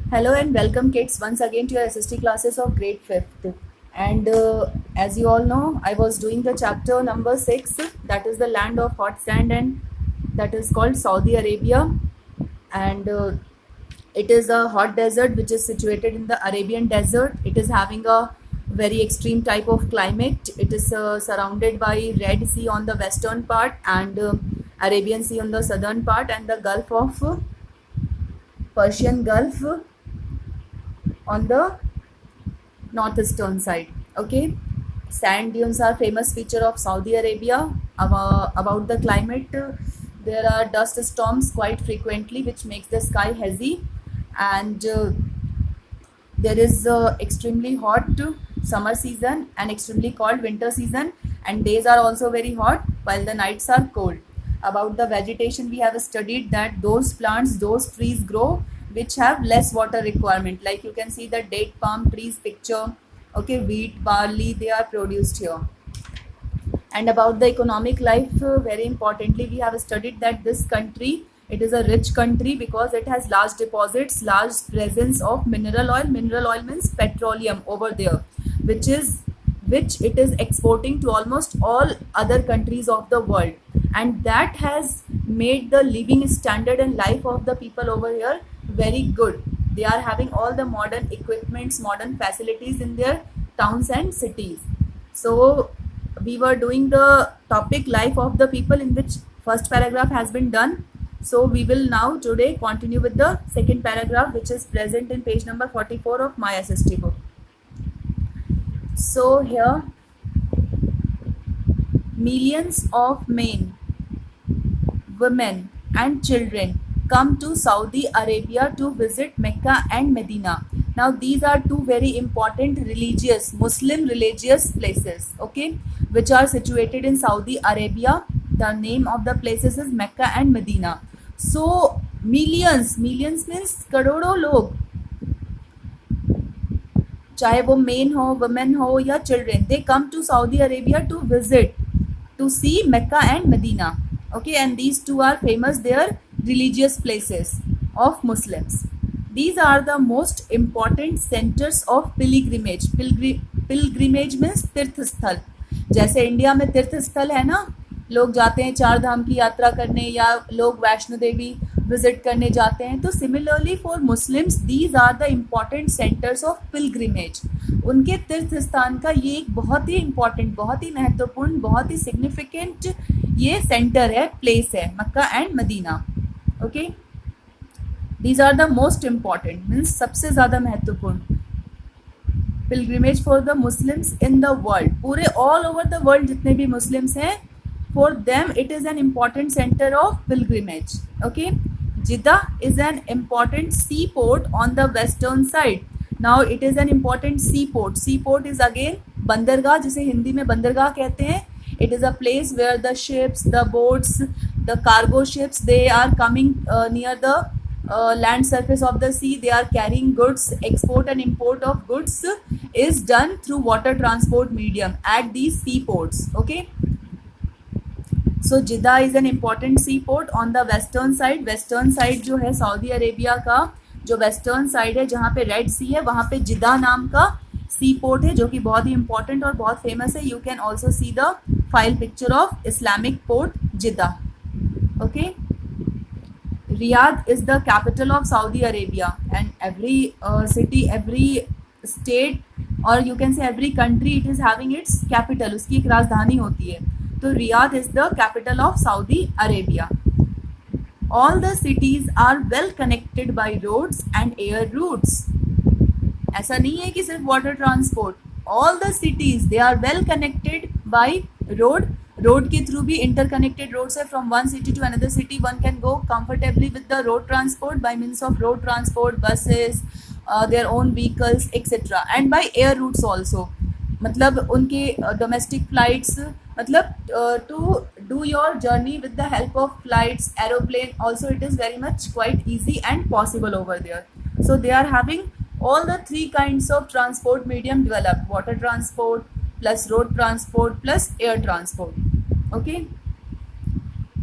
Hello and welcome, kids, once again to your SST classes of grade 5th. And as you all know, I was doing the chapter number 6, that is the land of hot sand, and that is called Saudi Arabia. And it is a hot desert which is situated in the Arabian desert. It is having a very extreme type of climate. It is surrounded by Red Sea on the western part and Arabian Sea on the southern part, and the Gulf of Persian Gulf on the northeastern side. Okay, sand dunes are famous feature of Saudi Arabia. About the climate, there are dust storms quite frequently, which makes the sky hazy, and there is extremely hot summer season and extremely cold winter season, and days are also very hot while the nights are cold. About the vegetation, we have studied that those plants, those trees grow which have less water requirement, like you can see the date palm trees picture. Okay, wheat, barley, they are produced here. And about the economic life, very importantly, we have studied that this country, it is a rich country because it has large deposits, large presence of mineral oil. Mineral oil means petroleum over there, which it is exporting to almost all other countries of the world, and that has made the living standard and life of the people over here very good. They are having all the modern equipments, modern facilities in their towns and cities. So we were doing the topic life of the people, in which first paragraph has been done. So we will now today continue with the second paragraph, which is present in page number 44 of my SST book. So here, millions of men, women and children come to Saudi Arabia to visit Mecca and Medina. Now these are two very important religious, Muslim religious places, okay, which are situated in Saudi Arabia. The name of the places is Mecca and Medina. So millions means करोड़ों लोग, चाहे वो main हो, women हो या children, they come to Saudi Arabia to visit, to see Mecca and Medina. Okay, and these two are famous. They are religious places of Muslims. These are the most important centers of pilgrimage. Pilgrimage means तीर्थ स्थल. जैसे India में तीर्थ स्थल है ना, लोग जाते हैं चार धाम की यात्रा करने, या लोग वैष्णो देवी विजिट करने जाते हैं. तो similarly for Muslims, these are the important centres of pilgrimage. उनके तीर्थ स्थान का ये एक बहुत ही इम्पॉर्टेंट, बहुत ही महत्वपूर्ण, बहुत ही सिग्निफिकेंट ये सेंटर है, प्लेस है, Mecca and Medina. Okay, these are the most important means सबसे ज़्यादा महत्वपूर्ण pilgrimage for the Muslims in the world. पूरे ऑल ओवर द वर्ल्ड जितने भी मुस्लिम्स हैं, for them it is an important center of pilgrimage. Okay, Jeddah is an important seaport on the western side. Now it is an important seaport. Seaport is again बंदरगाह, जिसे हिंदी में बंदरगाह कहते हैं. It is a place where the ships, the boats, the cargo ships, they are coming near the land surface of the sea. They are carrying goods. Export and import of goods is done through water transport medium at these seaports. Okay, so Jeddah is an important sea port on the western side. Western side जो है Saudi Arabia का, जो western side है जहाँ पे red सी है, वहाँ पे जिदा नाम का सी पोर्ट है, जो कि बहुत ही इंपॉर्टेंट और बहुत फेमस है. You can also see the file picture of Islamic port Jeddah. Okay, Riyadh is the capital of Saudi Arabia, and every city, every state, और you can say every country, it is having its capital, उसकी एक राजधानी होती है. तो Riyadh is the capital of Saudi Arabia. All the cities are well connected by roads and air routes. ऐसा नहीं है कि सिर्फ water transport. All the cities they are well connected by road के थ्रू भी इंटरकनेक्टेड रोड्स है. From one city to another city one can go comfortably with the road transport by means of road transport, buses, their own vehicles etcetera, and by air routes also. मतलब उनके domestic flights, मतलब to do your journey with the help of flights, aeroplane also, it is very much quite easy and possible over there. So they are having all the three kinds of transport medium developed: water transport plus road transport plus air transport. Okay,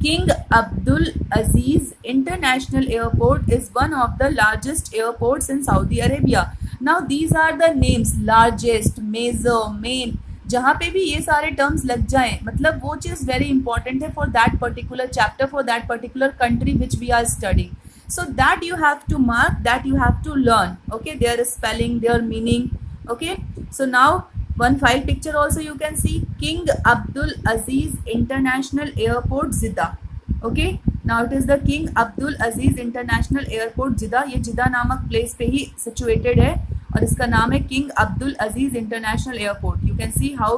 King Abdul Aziz International Airport is one of the largest airports in Saudi Arabia. Now these are the names, largest, major, main. जहाँ पे भी ये सारे terms लग जाएं, मतलब वो चीज़ वेरी इंपॉर्टेंट है for that particular chapter, for that particular country which we are studying. So that you have to mark, that you have to learn. Okay, their spelling, their meaning. Okay, so now one file picture also you can see. King Abdul Aziz International Airport Jeddah. Okay, now it is the King Abdul Aziz International Airport Jeddah. ये जिदा नामक place पे ही situated है और इसका नाम है King Abdul Aziz International Airport. You can see how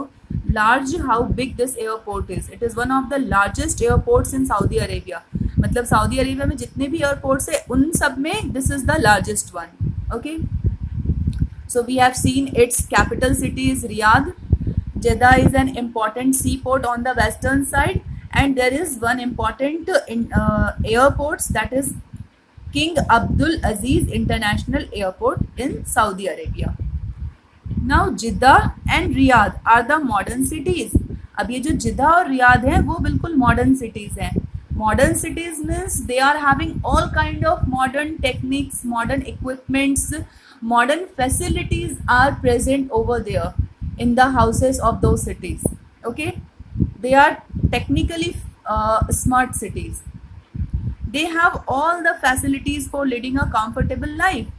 large, how big this airport is. It is one of the largest airports in Saudi Arabia. मतलब सऊदी अरेबिया में जितने भी एयरपोर्ट्स है उन सब में this is the largest one. Okay, so we have seen its capital city is Riyadh. Jeddah is an important seaport on the western side, and there is one important airport, that is King Abdul Aziz International Airport in Saudi Arabia. Now Jeddah and Riyadh are the modern cities. अब ये जो जिदा और Riyadh है वो बिल्कुल modern cities हैं. Modern cities means they are having all kind of modern techniques, modern equipments, modern facilities are present over there in the houses of those cities. Okay, they are technically smart cities. They have all the facilities for leading a comfortable life.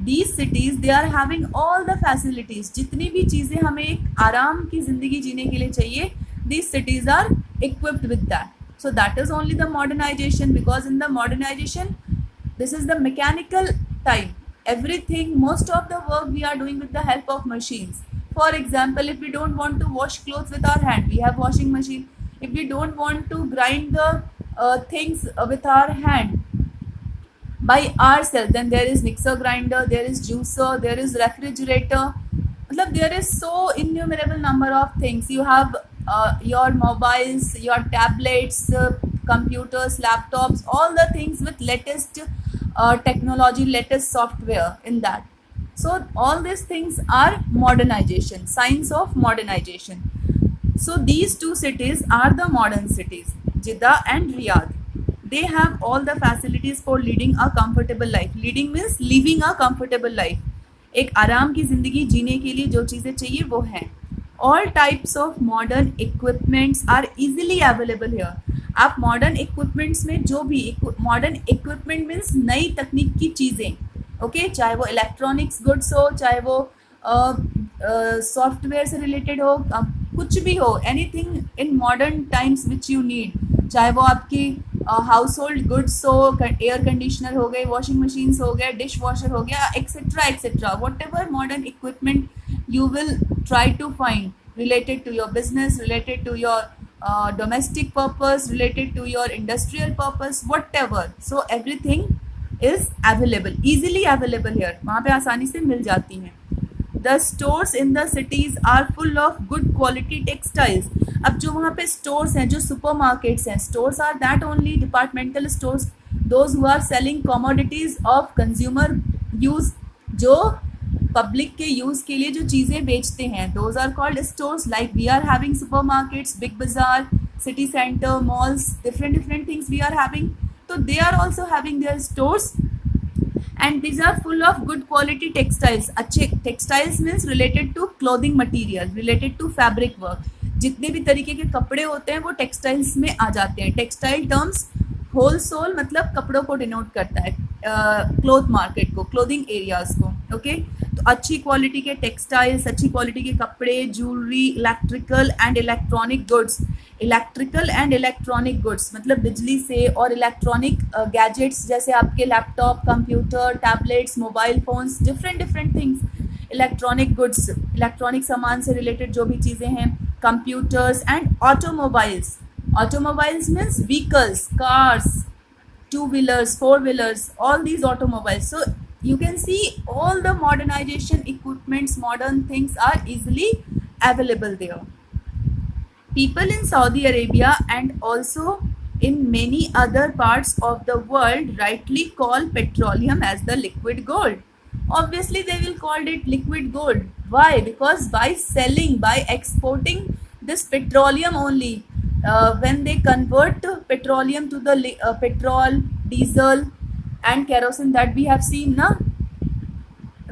These cities, they are having all the facilities. जितनी भी चीज़ें हमें एक आराम की ज़िंदगी जीने के लिए चाहिए, these cities are equipped with that. So that is only the modernization, because in the modernization, this is the mechanical type. Everything, most of the work we are doing with the help of machines. For example, if we don't want to wash clothes with our hand, we have washing machine. If we don't want to grind the things with our hand by ourselves, then there is mixer grinder, there is juicer, there is refrigerator. मतलब there is so innumerable number of things. You have your mobiles, your tablets, computers, laptops, all the things with latest technology, latest software in that. So all these things are modernization, signs of modernization. So these two cities are the modern cities, Jeddah and Riyadh. They have all the facilities for leading a comfortable life. Leading means living a comfortable life. एक आराम की ज़िंदगी जीने के लिए जो चीज़ें चाहिए वो हैं. All types of modern equipments are easily available here. आप modern equipments में जो भी modern equipment means नई तकनीक की चीज़ें, okay, चाहे वो electronics goods हो, चाहे वो सॉफ्टवेयर से रिलेटेड हो, कुछ भी हो, anything in modern times which you need, चाहे वो आपकी हाउस होल्ड गुड्स हो, एयर कंडीशनर हो गए, वॉशिंग मशीन्स हो गए, डिश वॉशर हो गया, etcetera etcetera, what ever modern equipment you will try to find related to your business, related to your domestic purpose, related to your industrial purpose, whatever. So everything is available, easily available here. वहाँ पे आसानी से मिल जाती हैं. The stores in the cities are full of good quality textiles. अब जो वहाँ पे stores हैं, जो supermarkets हैं, stores are that only departmental stores, those who are selling commodities of consumer use, जो पब्लिक के यूज़ के लिए जो चीज़ें बेचते हैं, those are called stores. Like we are having super markets, Big Bazaar, city centre, malls, different things we are having. तो they are also having their stores and these are full of good quality textiles. अच्छे textiles means related to clothing material, related to fabric work. जितने भी तरीके के कपड़े होते हैं वो टेक्सटाइल्स में आ जाते हैं. टेक्सटाइल टर्म्स होल सोल मतलब कपड़ों को डिनोट करता है, क्लोथ मार्केट को, क्लोथिंग एरियाज को. ओके, तो अच्छी क्वालिटी के टेक्सटाइल्स, अच्छी क्वालिटी के कपड़े, jewellery, electrical and electronic goods. Electrical and electronic goods मतलब बिजली से और इलेक्ट्रॉनिक गैजेट्स जैसे आपके laptop, computer, tablets, mobile phones, different things. Electronic goods, electronic सामान से रिलेटेड जो भी चीज़ें हैं. Computers and automobiles. Automobiles means vehicles, cars, two-wheelers, four-wheelers, all these automobiles. So you can see all the modernization equipments, modern things are easily available there. People in Saudi Arabia and also in many other parts of the world rightly call petroleum as the liquid gold. Obviously they will call it liquid gold. Why? Because by selling, by exporting this petroleum only, when they convert petroleum to the petrol, diesel and kerosene that we have seen na,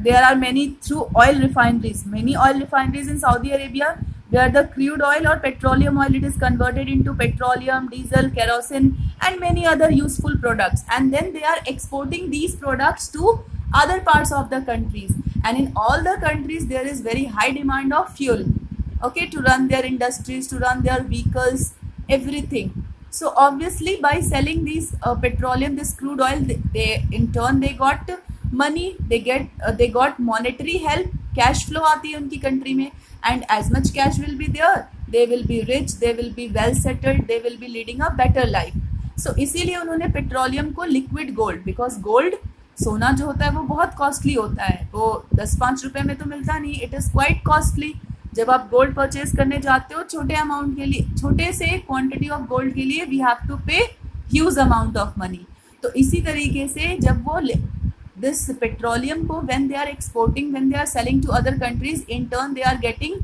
there are many through oil refineries, many oil refineries in Saudi Arabia where the crude oil or petroleum oil, it is converted into petroleum, diesel, kerosene and many other useful products, and then they are exporting these products to other parts of the countries, and in all the countries there is very high demand of fuel, okay, to run their industries, to run their vehicles, everything. So obviously by selling these petroleum, this crude oil, they in turn they got money, they got monetary help, cash flow आती है उनकी country में, and as much cash will be there, they will be rich, they will be well settled, they will be leading a better life. So इसीलिए उन्होंने petroleum को liquid gold, because gold सोना जो होता है वो बहुत कॉस्टली होता है, वो 10-5 रुपए में तो मिलता नहीं, इट इज़ क्वाइट कॉस्टली. जब आप गोल्ड परचेज करने जाते हो छोटे अमाउंट के लिए, छोटे से क्वांटिटी ऑफ गोल्ड के लिए we have to pay huge amount of money. तो इसी तरीके से जब वो दिस पेट्रोलियम को when they are exporting, when they are selling to other countries, in turn they are getting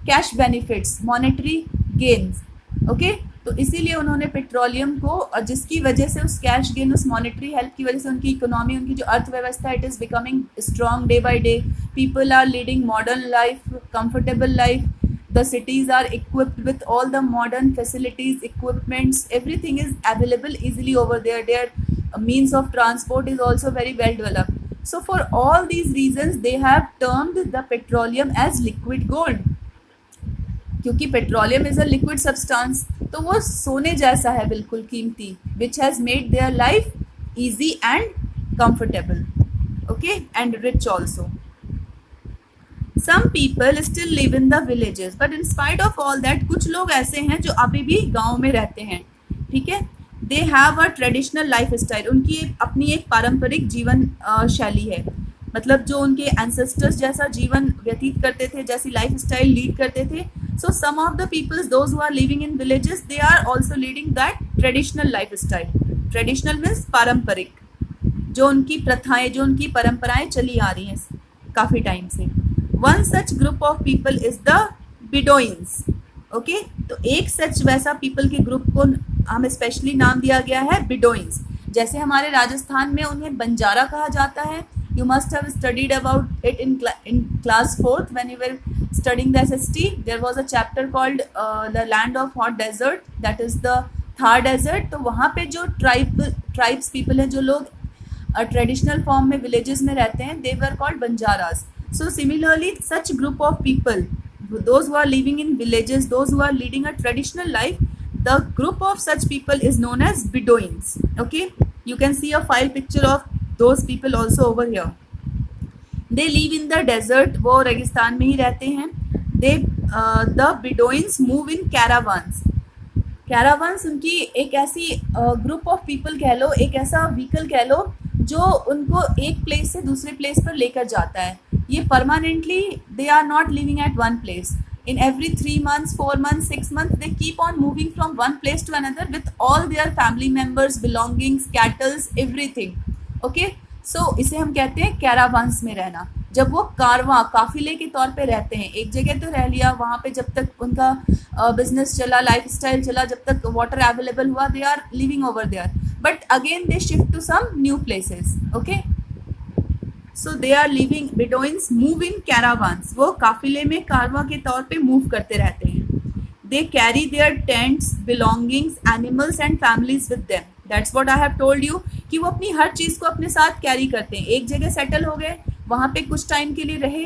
cash benefits, monetary gains, okay. तो इसीलिए उन्होंने पेट्रोलियम को, जिसकी वजह से उस कैश गेन, उस मॉनेटरी हेल्प की वजह से उनकी इकोनॉमी, उनकी जो अर्थव्यवस्था, it is becoming strong day by day. People are leading modern life, comfortable life. The cities are equipped with all the modern facilities, equipments, everything is available easily over there. Their means of transport is also very well developed. So for all these reasons they have termed the petroleum as liquid gold, क्योंकि petroleum is a liquid substance, तो वो सोने जैसा है, बिल्कुल कीमती, which has made their life easy and comfortable, okay, and rich also. Some people still live in the villages, but in spite of all that कुछ लोग ऐसे हैं जो अभी भी गाँव में रहते हैं, ठीक है. They have a traditional life style, उनकी अपनी एक पारंपरिक जीवन शैली है, मतलब जो उनके एंसेस्टर्स जैसा जीवन व्यतीत करते थे, जैसी लाइफ स्टाइल लीड करते थे. So some of the peoples, those who are living in villages, they are also leading that traditional lifestyle. Traditional means पारंपरिक, जो उनकी प्रथाएं, जो उनकी परंपराएं चली आ रही हैं काफ़ी टाइम से. One such group of people is the Bedouins. Okay? तो एक सच वैसा people के ग्रुप को हम स्पेशली नाम दिया गया है Bedouins. जैसे हमारे राजस्थान में उन्हें बंजारा कहा जाता है. You must have studied about it in class 4th when you were studying the SST. There was a chapter called the land of hot desert, that is the Thar desert. तो वहाँ पे जो tribes people हैं, जो लोग traditional form में villages में रहते हैं, they were called Banjaras. So similarly such group of people, those who are living in villages, those who are leading a traditional life, the group of such people is known as Bedouins. Okay, you can see a file picture of those people also over here. They live in the desert, वो रेगिस्तान में ही रहते हैं. They the Bedouins move in caravans. Caravans उनकी एक ऐसी group of people कह लो, एक ऐसा व्हीकल कह लो जो उनको एक प्लेस से दूसरे प्लेस पर लेकर जाता है. ये permanently they are not living at one place. In every 3 months, 4 months, 6 months, they keep on moving from one place to another with all their family members, belongings, cattle, everything. Okay, so इसे हम कहते हैं कैरावान्स में रहना. जब वो कारवां, काफिले के तौर पे रहते हैं, एक जगह तो रह लिया, वहाँ पे जब तक उनका बिजनेस चला, लाइफ स्टाइल चला, जब तक वाटर अवेलेबल हुआ, they are living over there, but again they shift to some new places. Okay, so they are living, Bedouins move in caravans, वो काफिले में कारवां के तौर पे मूव करते रहते हैं. They carry their tents, belongings, animals and families with them. That's what I have told you कि वो अपनी हर चीज़ को अपने साथ कैरी करते हैं. एक जगह सेटल हो गए, वहाँ पे कुछ टाइम के लिए रहे,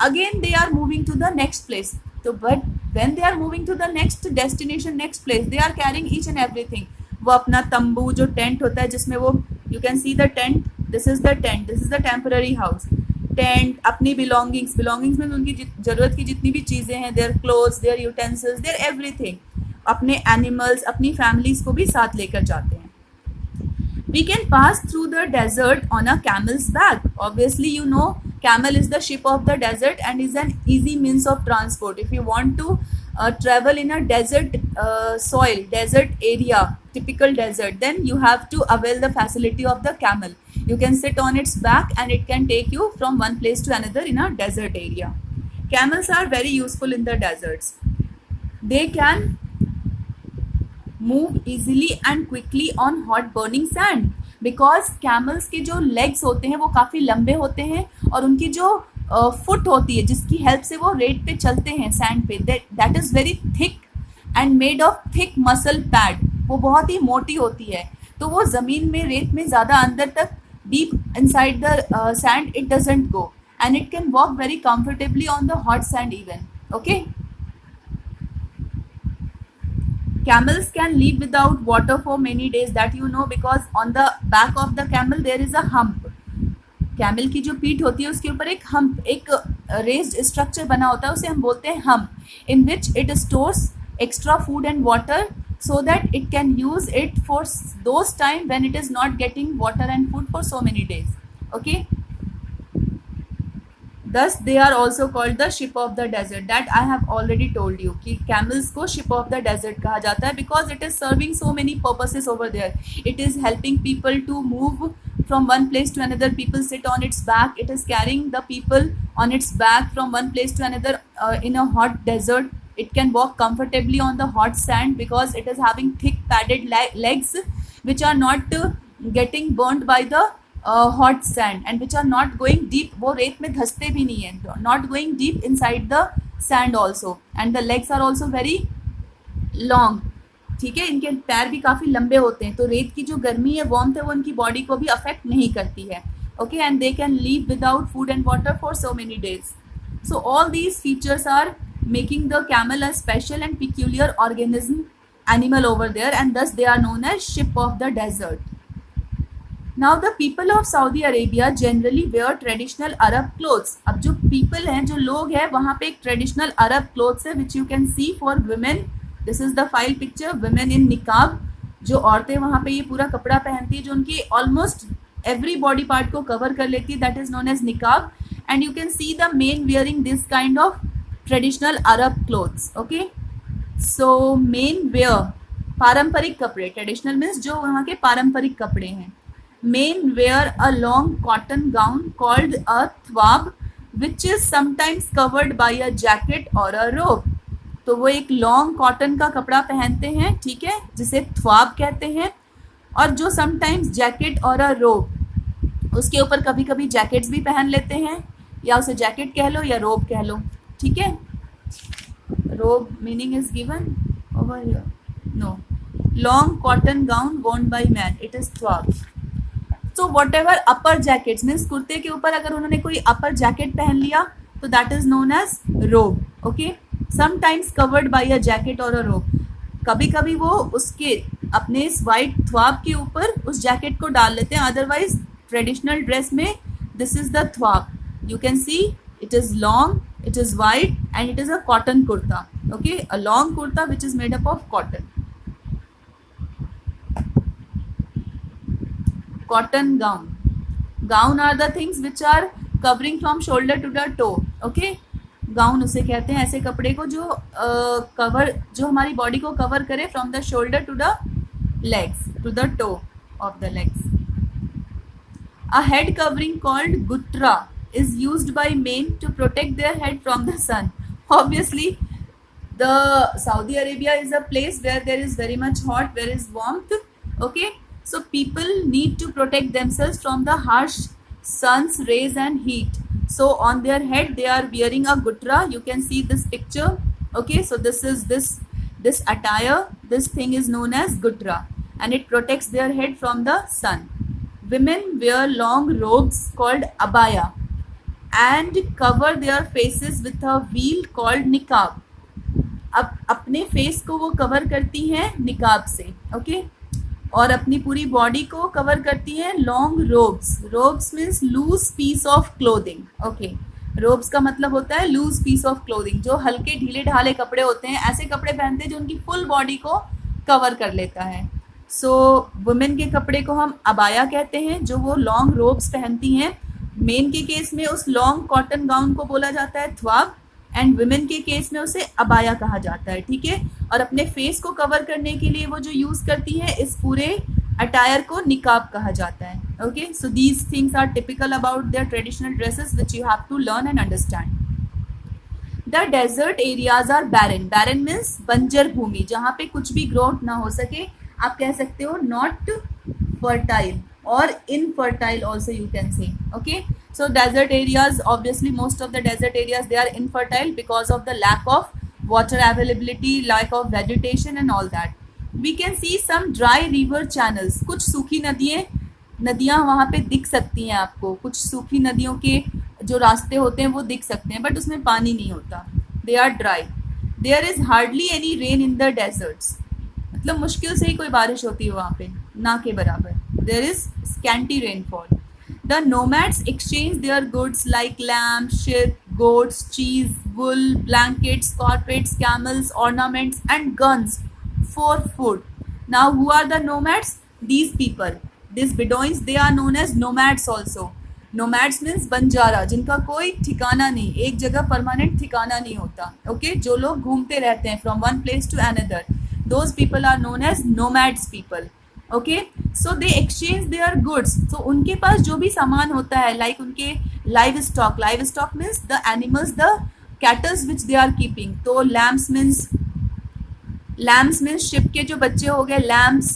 again they are moving to the next place. तो but when they are moving to the next destination, next place, they are carrying each and everything. वो अपना तंबू, जो टेंट होता है जिसमें वो, you can see the tent, this is the tent, this is the temporary house. Tent, अपनी belongings, belongings में उनकी ज़रूरत की जितनी भी चीज़ें हैं, their clothes, their utensils, there everything. अपने एनिमल्स, अपनी फैमिलीज को भी साथ लेकर जाते हैं. We can pass through the desert on a camel's back. Obviously, you know, camel is the ship of the desert and is an easy means of transport. If you want to travel in a desert soil, desert area, typical desert, then you have to avail the facility of the camel. You can sit on its back and it can take you from one place to another in a desert area. Camels are very useful in the deserts. They can move easily and quickly on hot burning sand, because camels के जो legs होते हैं वो काफ़ी लंबे होते हैं और उनकी जो फुट होती है जिसकी हेल्प से वो रेत पे चलते हैं सैंड पे, that is very thick and made of thick muscle pad, वो बहुत ही मोटी होती है, तो वो ज़मीन में रेत में ज़्यादा अंदर तक deep inside the sand it doesn't go and it can walk very comfortably on the hot sand even. Okay, camels can live without water for many days, that you know, because on the back of the camel there is a hump. Camel की जो पीठ होती है उसके ऊपर एक hump, एक raised structure बना होता है, उसे हम बोलते हैं hump, in which it stores extra food and water so that it can use it for those time when it is not getting water and food for so many days. Okay, thus they are also called the ship of the desert, that I have already told you कि camels को ship of the desert कहा जाता है because it is serving so many purposes over there. It is helping people to move from one place to another. People sit on its back. It is carrying the people on its back from one place to another in a hot desert. It can walk comfortably on the hot sand because it is having thick padded legs which are not getting burnt by the hot sand and which are not going deep, वो रेत में धंसते भी नहीं है, not going deep inside the sand also, and the legs are also very long. ठीक है, इनके पैर भी काफ़ी लंबे होते हैं, तो रेत की जो गर्मी है, वार्मथ है, वो उनकी बॉडी को भी अफेक्ट नहीं करती है. Okay, and they can live without food and water for so many days. So all these features are making the camel a special and peculiar organism animal over there, and thus they are known as ship of the desert. Now the people of Saudi Arabia generally wear traditional Arab clothes. अब जो people हैं, जो लोग हैं, वहाँ पे एक traditional Arab clothes है which you can see for women. This is the file picture, women in niqab. जो औरतें वहाँ पे ये पूरा कपड़ा पहनती है जो उनकी almost every body part को cover कर लेती है, that is known as niqab. And you can see the men wearing this kind of traditional Arab clothes. Okay, so men wear पारंपरिक कपड़े, traditional means जो वहाँ के पारंपरिक कपड़े हैं. Men wear a long cotton gown called a thwab which is sometimes covered by a jacket or a robe. तो वो एक लॉन्ग कॉटन का कपड़ा पहनते हैं, ठीक है, जिसे थ्वाब कहते हैं, और जो समटाइम्स जैकेट और अ रोब, उसके ऊपर कभी कभी जैकेट्स भी पहन लेते हैं, या उसे जैकेट कह लो या रोब कह लो. ठीक है, robe meaning is given over here. No, long cotton gown worn by man, it is thwab. So whatever upper jackets means, कुर्ते के ऊपर अगर उन्होंने कोई अपर जैकेट पहन लिया तो that is known as robe. Okay, sometimes covered by a jacket or a robe. कभी कभी वो उसके अपने इस वाइट थ्वाब के ऊपर उस जैकेट को डाल लेते हैं, अदरवाइज ट्रेडिशनल ड्रेस में this is the thobe. You can see it is long, it is wide, and it is a cotton kurta. Okay, a long kurta which is made up of cotton. Cotton gown. Gown are the things which are covering from shoulder to the toe. Okay, gown उसे कहते हैं ऐसे कपड़े को जो cover, जो हमारी body को कवर करे from the shoulder to the legs, to the toe of the legs. A head covering called ghutra is used by men to protect their head from the sun. Obviously, the Saudi Arabia is a place where there is very much hot, there is warmth. Okay, so people need to protect themselves from the harsh sun's rays and heat. So on their head they are wearing a gutra. You can see this picture. Okay, so this is this attire, this thing is known as gutra, and it protects their head from the sun. Women wear long robes called abaya and cover their faces with a veil called niqab. अब अपने face को वो cover करती हैं निकाब से. Okay, और अपनी पूरी बॉडी को कवर करती हैं long robes. Robes means loose piece of clothing. Okay, robes का मतलब होता है लूज पीस ऑफ क्लोथिंग, जो हल्के ढीले ढाले कपड़े होते हैं, ऐसे कपड़े पहनते हैं जो उनकी फुल बॉडी को कवर कर लेता है. सो वुमेन के कपड़े को हम अबाया कहते हैं, जो वो लॉन्ग रोब्स पहनती हैं. मेन के केस में उस लॉन्ग कॉटन गाउन को बोला जाता है थ्वाब, एंड वुमेन के केस में उसे अबाया कहा जाता है. ठीक है, और अपने फेस को कवर करने के लिए वो जो यूज़ करती हैं इस पूरे अटायर को निकाब कहा जाता है. Okay, so these things are typical about their traditional dresses which you have to learn and understand. The desert areas are barren. Barren means बंजर भूमि, जहाँ पे कुछ भी ग्रोथ ना हो सके. आप कह सकते हो not fertile or infertile also you can say. Okay, so desert areas, obviously most of the desert areas they are infertile because of the lack of water availability, lack of vegetation and all that. We can see some dry river channels. कुछ सूखी नदियाँ वहाँ पे दिख सकती हैं आपको. कुछ सूखी नदियों के जो रास्ते होते हैं वो दिख सकते हैं, बट उसमें पानी नहीं होता. They are dry. There is hardly any rain in the deserts. मतलब मुश्किल से ही कोई बारिश होती है वहाँ पे, ना के बराबर. There is scanty rainfall. The nomads exchange their goods like lamp, sheep, goats, cheese, wool, blankets, carpets, camels, ornaments and guns for food. Now who are the nomads? These people, this Bedouins, they are known as nomads also. Nomads means Banjara, जिनका कोई ठिकाना नहीं, एक जगह permanent ठिकाना नहीं होता. Okay, जो लोग घूमते रहते हैं from one place to another, those people are known as nomads people. Okay, so they exchange their goods. So उनके पास जो भी सामान होता है, like उनके livestock means the animals, the cattle which they are keeping. तो lambs means sheep के जो बच्चे हो गए, lambs,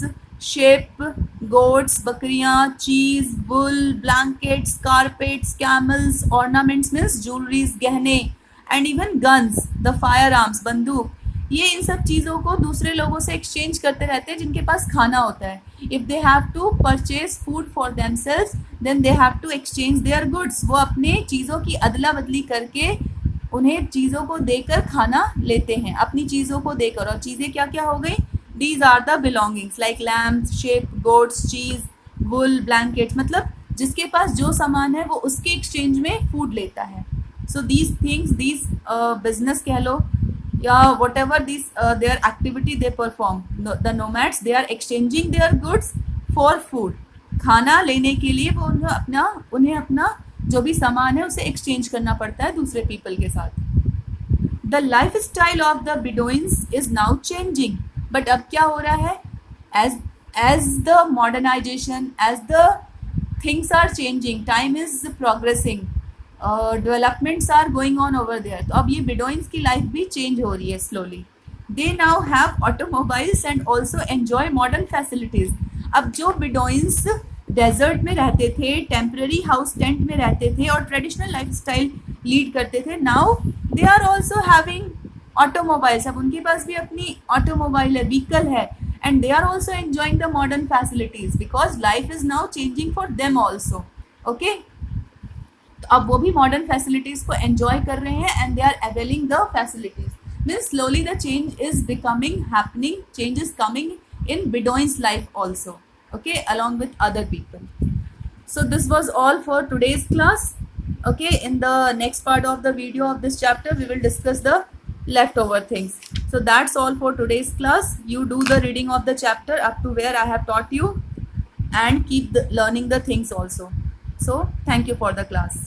sheep, goats, बकरियाँ, cheese, wool, blankets, carpets, camels, ornaments means jewelries, गहने, and even guns, the firearms, बंदूक. ये इन सब चीज़ों को दूसरे लोगों से एक्सचेंज करते रहते हैं जिनके पास खाना होता है. If they have to purchase food for themselves then they have to exchange their goods. वो अपने चीज़ों की अदला बदली करके उन्हें चीज़ों को देकर खाना लेते हैं, अपनी चीज़ों को देकर. और चीज़ें क्या क्या हो गई? These are the belongings like lamp, sheep, goats, cheese, wool, blankets. मतलब जिसके पास जो सामान है वो उसके एक्सचेंज में फूड लेता है. सो दीज थिंग्स, दीज बिजनेस कह लो या whatever these their activity they perform, the nomads they are exchanging their goods for food. खाना लेने के लिए वो उन्हें अपना जो भी सामान है उसे एक्सचेंज करना पड़ता है दूसरे पीपल के साथ. The lifestyle of the Bedouins is now changing. But अब क्या हो रहा है? As the modernization, as the things are changing, time is progressing, developments are going on over there. तो अब ये बिडोइंस की लाइफ भी चेंज हो रही है slowly. They now have automobiles and also enjoy modern facilities. अब जो बिडोइंस डेजर्ट में रहते थे, टेम्पररी हाउस टेंट में रहते थे और ट्रेडिशनल लाइफ स्टाइल लीड करते थे, now they are also having automobiles. अब उनके पास भी अपनी ऑटोमोबाइल है, व्हीकल है, and they are also enjoying the modern facilities because life is now changing for them also. Okay, तो अब वो भी मॉडर्न फैसिलिटीज़ को एंजॉय कर रहे हैं and they are availing the facilities. Means slowly the change is becoming happening, change is coming in Bedouin's life also, okay, along with other people. So this was all for today's class. Okay, in the next part of the video of this chapter we will discuss the leftover things. So that's all for today's class. You do the reading of the chapter up to where I have taught you and keep learning the things also. So thank you for the class.